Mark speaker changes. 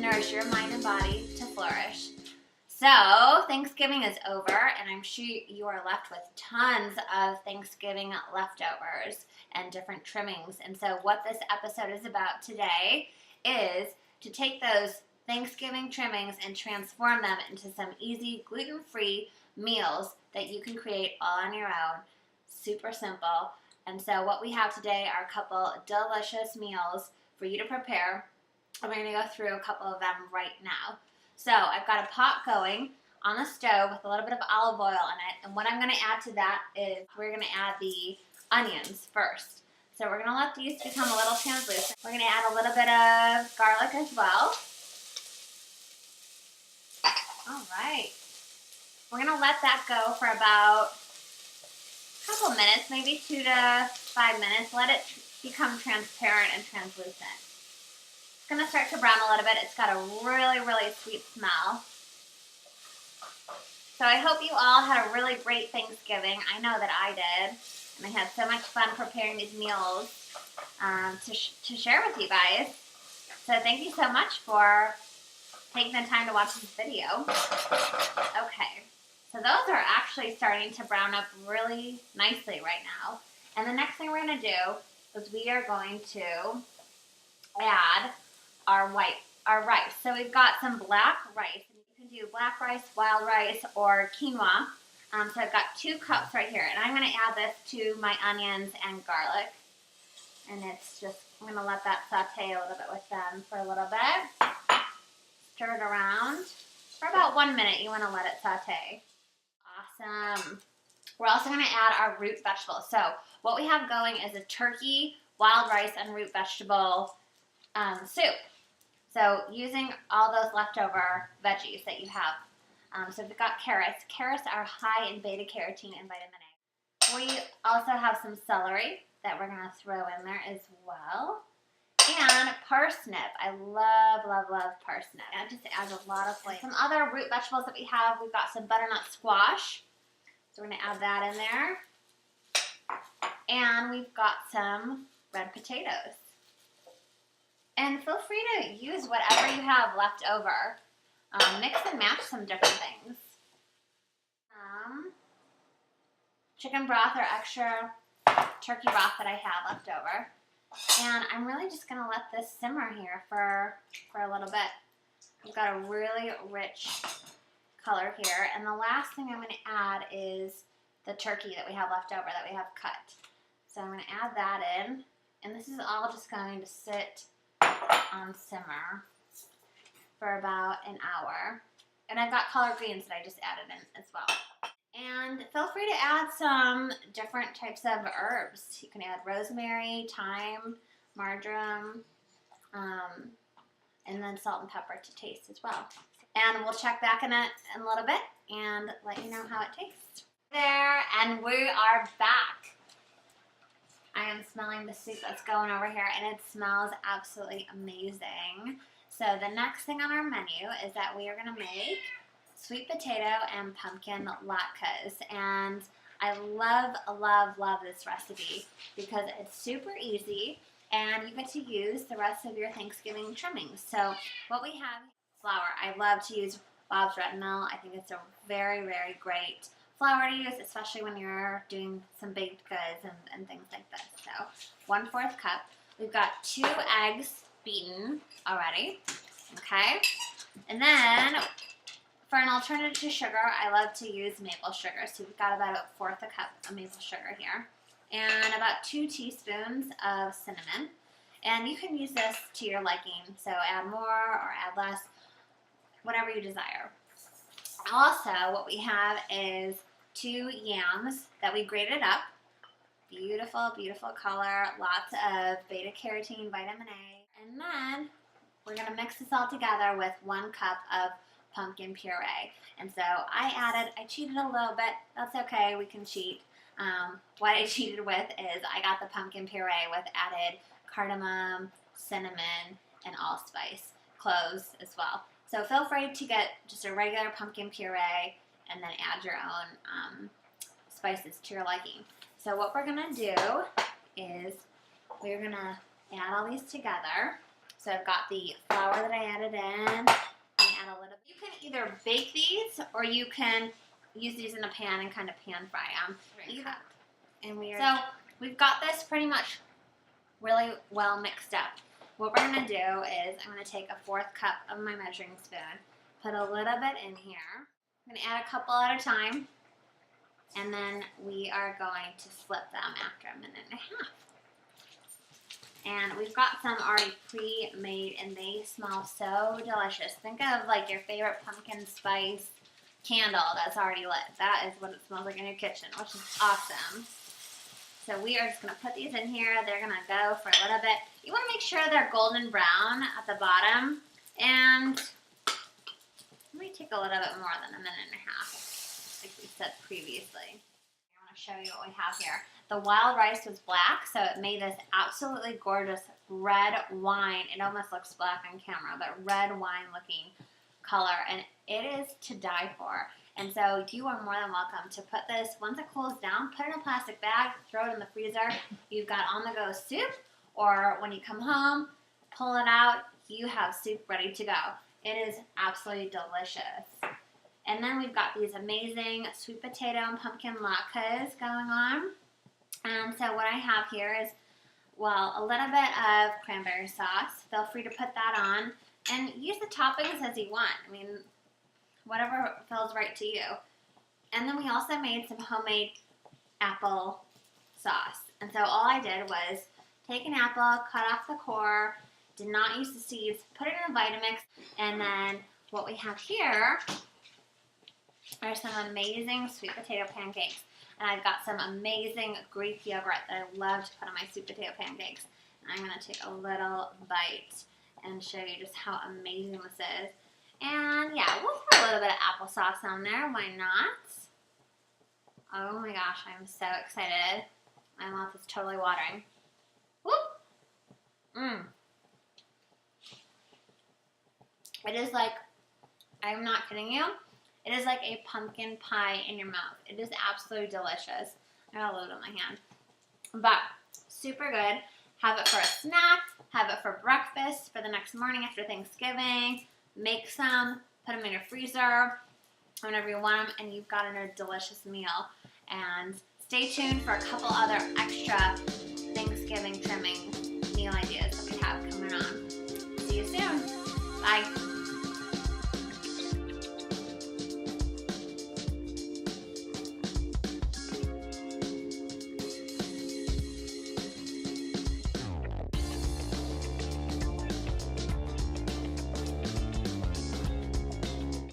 Speaker 1: nourish your mind and body to flourish. So Thanksgiving is over, and I'm sure you are left with tons of Thanksgiving leftovers and different trimmings. And so what this episode is about today is to take those Thanksgiving trimmings and transform them into some easy gluten-free meals that you can create all on your own. Super simple. And so what we have today are a couple delicious meals for you to prepare. I'm going to go through a couple of them right now. So I've got a pot going on the stove with a little bit of olive oil in it. And what I'm going to add to that is we're going to add the onions first. So we're going to let these become a little translucent. We're going to add a little bit of garlic as well. All right. We're going to let that go for about a couple minutes, maybe 2 to 5 minutes. Let it become transparent and translucent. It's going to start to brown a little bit. It's got a really, really sweet smell. So I hope you all had a really great Thanksgiving. I know that I did. And I had so much fun preparing these meals to share with you guys. So thank you so much for taking the time to watch this video. Okay, so those are actually starting to brown up really nicely right now. And the next thing we're going to do is we are going to add our rice. So we've got some black rice. You can do black rice, wild rice, or quinoa. So I've got 2 cups right here, and I'm going to add this to my onions and garlic. And it's just, I'm going to let that saute a little bit with them for a little bit. Stir it around for about 1 minute. You want to let it saute. Awesome. We're also going to add our root vegetables. So what we have going is a turkey, wild rice, and root vegetable soup. So using all those leftover veggies that you have. So we've got carrots. Carrots are high in beta-carotene and vitamin A. We also have some celery that we're going to throw in there as well. And parsnip. I love, love, love parsnip. It just adds a lot of flavor. Some other root vegetables that we have, we've got some butternut squash. So we're going to add that in there. And we've got some red potatoes. And feel free to use whatever you have left over. Mix and match some different things. Chicken broth or extra turkey broth that I have left over. And I'm really just going to let this simmer here for a little bit. We've got a really rich color here. And the last thing I'm going to add is the turkey that we have left over that we have cut. So I'm going to add that in. And this is all just going to sit on simmer for about an hour. And I've got collard greens that I just added in as well. And feel free to add some different types of herbs. You can add rosemary, thyme, marjoram, and then salt and pepper to taste as well. And we'll check back in a little bit and let you know how it tastes. There, and we are back. I am smelling the soup that's going over here, and it smells absolutely amazing. So the next thing on our menu is that we are going to make sweet potato and pumpkin latkes. And I love, love, love this recipe because it's super easy and you get to use the rest of your Thanksgiving trimmings. So what we have, flour. I love to use Bob's Red Mill. I think it's a very, very great flour to use, especially when you're doing some baked goods and things like this. So 1/4 cup. We've got 2 eggs beaten already. Okay. And then for an alternative to sugar, I love to use maple sugar. So we've got about 1/4 cup of maple sugar here. And about 2 teaspoons of cinnamon. And you can use this to your liking. So add more or add less, whatever you desire. Also, what we have is 2 yams that we grated up. Beautiful, beautiful color. Lots of beta-carotene, vitamin A. And then we're going to mix this all together with 1 cup of pumpkin puree. And so I cheated a little bit. That's okay, we can cheat. What I cheated with is I got the pumpkin puree with added cardamom, cinnamon, and allspice. Cloves as well. So feel free to get just a regular pumpkin puree and then add your own spices to your liking. So what we're going to do is we're going to add all these together. So I've got the flour that I added in. I add a little. You can either bake these or you can use these in a pan and kind of pan fry them. And so we've got this pretty much really well mixed up. What we're going to do is I'm going to take a 1/4 cup of my measuring spoon, put a little bit in here. I'm going to add a couple at a time, and then we are going to flip them after a minute and a half. And we've got some already pre-made, and they smell so delicious. Think of like your favorite pumpkin spice candle that's already lit. That is what it smells like in your kitchen, which is awesome. So we are just going to put these in here. They're going to go for a little bit. You want to make sure they're golden brown at the bottom. And it might take a little bit more than a minute and a half, like we said previously. I want to show you what we have here. The wild rice was black, so it made this absolutely gorgeous red wine. It almost looks black on camera, but red wine looking color. And it is to die for. And so you are more than welcome to put this, once it cools down, put it in a plastic bag, throw it in the freezer. You've got on-the-go soup, or when you come home, pull it out, you have soup ready to go. It is absolutely delicious. And then we've got these amazing sweet potato and pumpkin latkes going on. And so what I have here is, well, a little bit of cranberry sauce. Feel free to put that on. And use the toppings as you want. I mean, whatever feels right to you. And then we also made some homemade apple sauce. And so all I did was take an apple, cut off the core, did not use the seeds, put it in a Vitamix, and then what we have here are some amazing sweet potato pancakes. And I've got some amazing Greek yogurt that I love to put on my sweet potato pancakes. And I'm going to take a little bite and show you just how amazing this is. And yeah, we'll put a little bit of applesauce on there. Why not? Oh my gosh, I'm so excited. My mouth is totally watering. Whoop! It is like, I'm not kidding you, it is like a pumpkin pie in your mouth. It is absolutely delicious. I got a little bit on my hand. But super good. Have it for a snack. Have it for breakfast, for the next morning after Thanksgiving. Make some, put them in your freezer whenever you want them, and you've got a delicious meal. And stay tuned for a couple other extra Thanksgiving trimming meal ideas that we have coming on. See you soon. Bye.